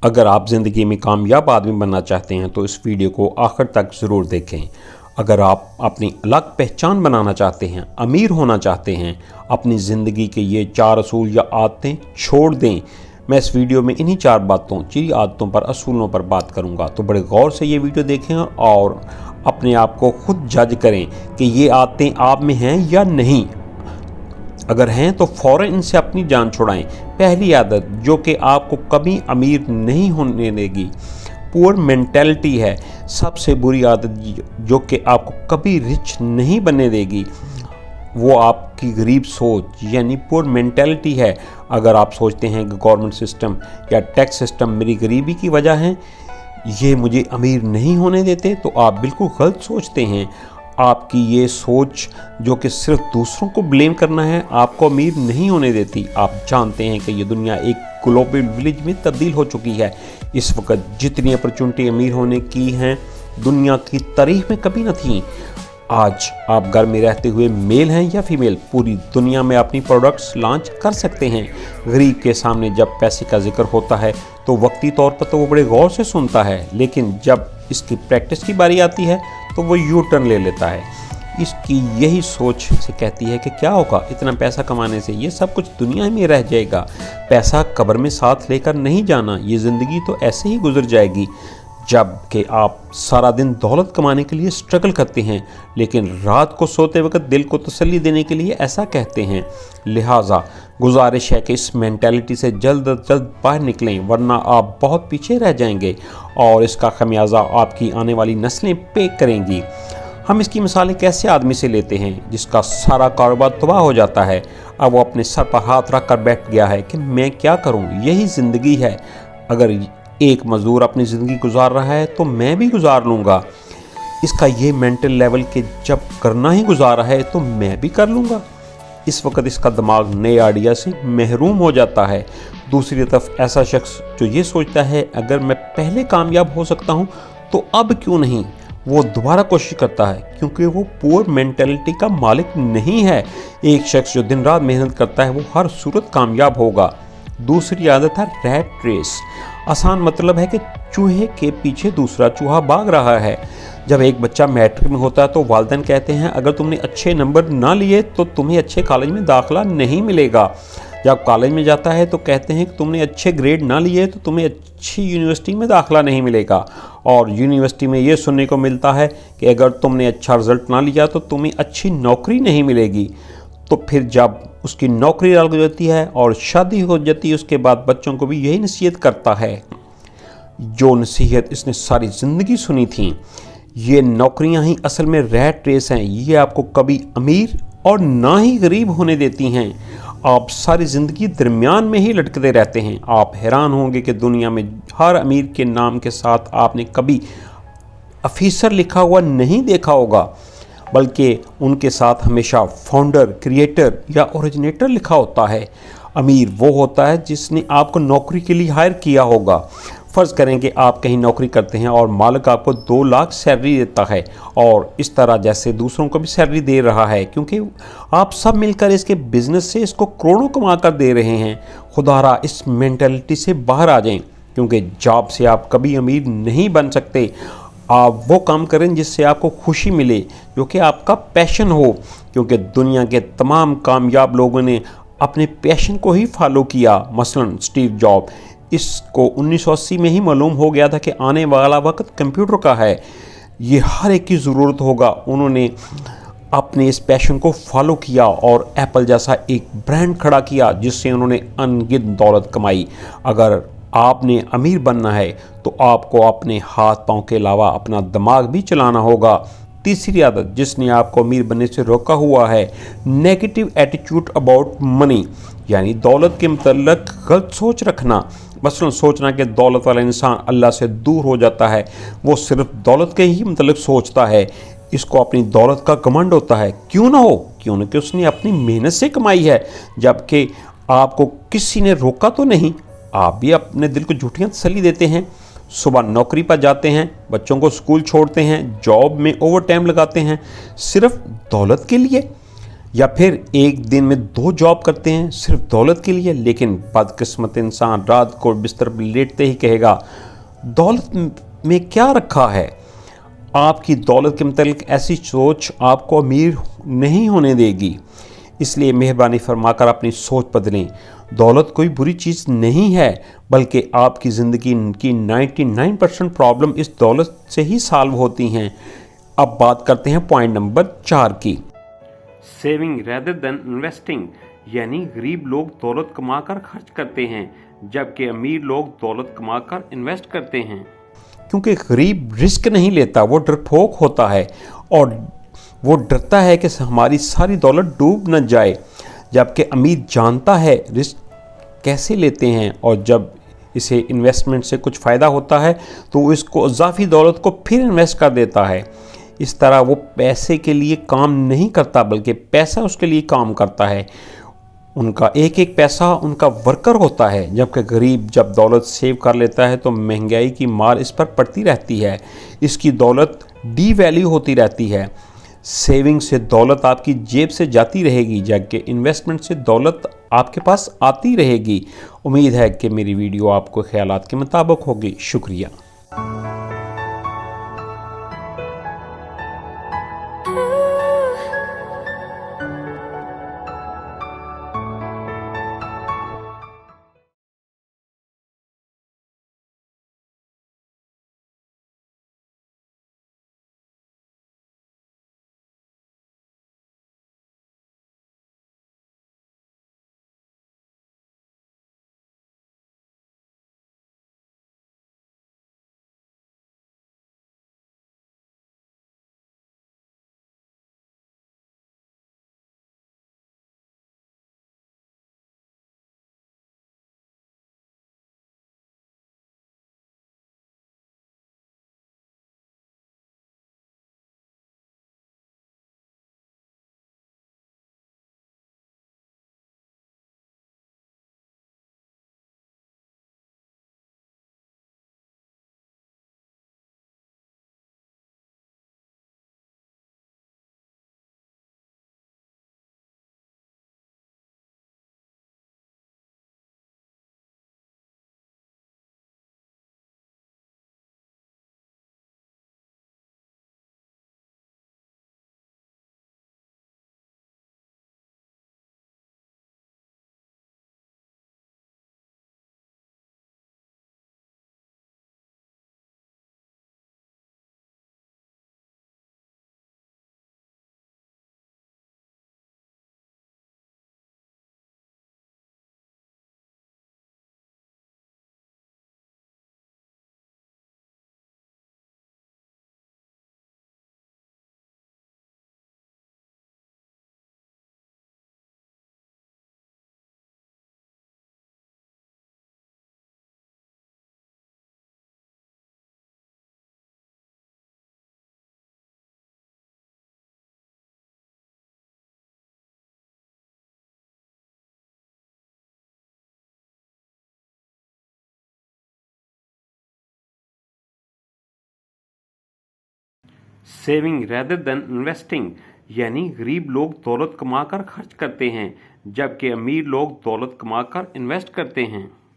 अगर आप ज़िंदगी में कामयाब आदमी बनना चाहते हैं तो इस वीडियो को आखिर तक ज़रूर देखें। अगर आप अपनी अलग पहचान बनाना चाहते हैं, अमीर होना चाहते हैं, अपनी ज़िंदगी के ये 4 असूल या आदतें छोड़ दें। मैं इस वीडियो में इन्हीं 4 बातों, 4 आदतों पर, असूलों पर बात करूंगा। तो बड़े गौर से ये वीडियो देखें और अपने आप को खुद जज करें कि ये आदतें आप में हैं या नहीं। अगर हैं तो फ़ौरन इनसे अपनी जान छुड़ाएं। पहली आदत जो कि आपको कभी अमीर नहीं होने देगी, पुअर मेंटेलिटी है। सबसे बुरी आदत जो कि आपको कभी रिच नहीं बनने देगी, वो आपकी गरीब सोच यानी पुअर मेंटेलिटी है। अगर आप सोचते हैं कि गवर्नमेंट सिस्टम या टैक्स सिस्टम मेरी गरीबी की वजह है, ये मुझे अमीर नहीं होने देते, तो आप बिल्कुल गलत सोचते हैं। आपकी ये सोच जो कि सिर्फ दूसरों को ब्लेम करना है, आपको अमीर नहीं होने देती। आप जानते हैं कि ये दुनिया एक ग्लोबल विलेज में तब्दील हो चुकी है। इस वक्त जितनी अपॉर्चुनिटी अमीर होने की हैं, दुनिया की तारीख में कभी न थी। आज आप घर में रहते हुए मेल हैं या फीमेल, पूरी दुनिया में अपनी प्रोडक्ट्स लॉन्च कर सकते हैं। गरीब के सामने जब पैसे का जिक्र होता है तो वक्ती तौर पर तो वो बड़े गौर से सुनता है, लेकिन जब इसकी प्रैक्टिस की बारी आती है तो वो यू टर्न ले लेता है। इसकी यही सोच से कहती है कि क्या होगा इतना पैसा कमाने से, ये सब कुछ दुनिया में रह जाएगा। पैसा कब्र में साथ लेकर नहीं जाना, ये ज़िंदगी तो ऐसे ही गुजर जाएगी। जबकि आप सारा दिन दौलत कमाने के लिए स्ट्रगल करते हैं, लेकिन रात को सोते वक्त दिल को तसल्ली देने के लिए ऐसा कहते हैं। लिहाजा गुजारिश है कि इस मेंटालिटी से जल्द अज जल्द बाहर निकलें, वरना आप बहुत पीछे रह जाएंगे और इसका खमियाजा आपकी आने वाली नस्लें पे करेंगी। हम इसकी मिसालें कैसे आदमी से लेते हैं जिसका सारा कारोबार तबाह हो जाता है। अब वो अपने सर पर हाथ रख कर बैठ गया है कि मैं क्या करूं, यही ज़िंदगी है। अगर एक मज़दूर अपनी ज़िंदगी गुजार रहा है तो मैं भी गुजार लूँगा। इसका ये मेंटल लेवल कि जब करना ही गुजारा है तो मैं भी कर लूँगा। इस वक्त इसका दिमाग नए आइडिया से महरूम हो जाता है। दूसरी तरफ ऐसा शख्स जो ये सोचता है अगर मैं पहले कामयाब हो सकता हूँ तो अब क्यों नहीं, वो दोबारा कोशिश करता है, क्योंकि वो पुअर मेंटेलिटी का मालिक नहीं है। एक शख्स जो दिन रात मेहनत करता है वो हर सूरत कामयाब होगा। दूसरी आदत है रैट रेस। आसान मतलब है कि चूहे के पीछे दूसरा चूहा भाग रहा है। जब एक बच्चा मैट्रिक में होता है तो वालिदैन कहते हैं अगर तुमने अच्छे नंबर ना लिए तो तुम्हें अच्छे कॉलेज में दाखिला नहीं मिलेगा। जब कॉलेज में जाता है तो कहते हैं कि तुमने अच्छे ग्रेड ना लिए तो तुम्हें अच्छी यूनिवर्सिटी में दाखिला नहीं मिलेगा। और यूनिवर्सिटी में ये सुनने को मिलता है कि अगर तुमने अच्छा रिजल्ट ना लिया तो तुम्हें अच्छी नौकरी नहीं मिलेगी। तो फिर जब उसकी नौकरी लग जाती है और शादी हो जाती है, उसके बाद बच्चों को भी यही नसीहत करता है जो नसीहत इसने सारी ज़िंदगी सुनी थी। ये नौकरियां ही असल में रैट रेस हैं। ये आपको कभी अमीर और ना ही गरीब होने देती हैं। आप सारी ज़िंदगी दरमियान में ही लटकते रहते हैं। आप हैरान होंगे कि दुनिया में हर अमीर के नाम के साथ आपने कभी ऑफिसर लिखा हुआ नहीं देखा होगा, बल्कि उनके साथ हमेशा फाउंडर, क्रिएटर या ओरिजिनेटर लिखा होता है। अमीर वो होता है जिसने आपको नौकरी के लिए हायर किया होगा। फ़र्ज़ करें कि आप कहीं नौकरी करते हैं और मालिक आपको 2 लाख सैलरी देता है और इस तरह जैसे दूसरों को भी सैलरी दे रहा है, क्योंकि आप सब मिलकर इसके बिज़नेस से इसको करोड़ों कमा कर दे रहे हैं। खुदारा इस मेंटालिटी से बाहर आ जाएं, क्योंकि जॉब से आप कभी अमीर नहीं बन सकते। आप वो काम करें जिससे आपको खुशी मिले, जो कि आपका पैशन हो, क्योंकि दुनिया के तमाम कामयाब लोगों ने अपने पैशन को ही फॉलो किया। मसलन स्टीव जॉब, इसको 1980 में ही मालूम हो गया था कि आने वाला वक्त कंप्यूटर का है, ये हर एक की ज़रूरत होगा। उन्होंने अपने इस पैशन को फॉलो किया और एप्पल जैसा एक ब्रांड खड़ा किया जिससे उन्होंने अनगिनत दौलत कमाई। अगर आपने अमीर बनना है तो आपको अपने हाथ पांव के अलावा अपना दिमाग भी चलाना होगा। तीसरी आदत जिसने आपको अमीर बनने से रोका हुआ है, नेगेटिव एटीट्यूड अबाउट मनी, यानी दौलत के मतलब गलत सोच रखना। मसलन सोचना कि दौलत वाला इंसान अल्लाह से दूर हो जाता है, वो सिर्फ दौलत के ही मतलब सोचता है। इसको अपनी दौलत का घमंड होता है। क्यों ना हो, क्यों ना कि उसने अपनी मेहनत से कमाई है, जबकि आपको किसी ने रोका तो नहीं। आप भी अपने दिल को झूठियाँ तसल्ली देते हैं। सुबह नौकरी पर जाते हैं, बच्चों को स्कूल छोड़ते हैं, जॉब में ओवर टाइम लगाते हैं, सिर्फ दौलत के लिए। या फिर एक दिन में 2 जॉब करते हैं सिर्फ दौलत के लिए। लेकिन बदकिस्मत इंसान रात को बिस्तर पर लेटते ही कहेगा दौलत में क्या रखा है। आपकी दौलत के मतलब ऐसी सोच आपको अमीर नहीं होने देगी। इसलिए मेहरबानी फरमाकर अपनी सोच बदलें। दौलत कोई बुरी चीज़ नहीं है, बल्कि आपकी ज़िंदगी की 99% प्रॉब्लम इस दौलत से ही सॉल्व होती हैं। अब बात करते हैं पॉइंट नंबर 4 की। सेविंग रेदर देन इन्वेस्टिंग, यानी गरीब लोग दौलत कमाकर खर्च करते हैं जबकि अमीर लोग दौलत कमाकर इन्वेस्ट करते हैं। क्योंकि गरीब रिस्क नहीं लेता, वो डरपोक होता है और वो डरता है कि हमारी सारी दौलत डूब न जाए, जबकि अमीर जानता है रिस्क कैसे लेते हैं और जब इसे इन्वेस्टमेंट से कुछ फ़ायदा होता है तो वो इसको इजाफी दौलत को फिर इन्वेस्ट कर देता है। इस तरह वो पैसे के लिए काम नहीं करता बल्कि पैसा उसके लिए काम करता है। उनका एक एक पैसा उनका वर्कर होता है। जबकि गरीब जब दौलत सेव कर लेता है तो महंगाई की मार इस पर पड़ती रहती है, इसकी दौलत डी वैल्यू होती रहती है। सेविंग से दौलत आपकी जेब से जाती रहेगी जबकि इन्वेस्टमेंट से दौलत आपके पास आती रहेगी। उम्मीद है कि मेरी वीडियो आपको ख्यालात के मुताबिक होगी। शुक्रिया। सेविंग रेदर देन इन्वेस्टिंग, यानी गरीब लोग दौलत कमाकर खर्च करते हैं जबकि अमीर लोग दौलत कमाकर इन्वेस्ट करते हैं।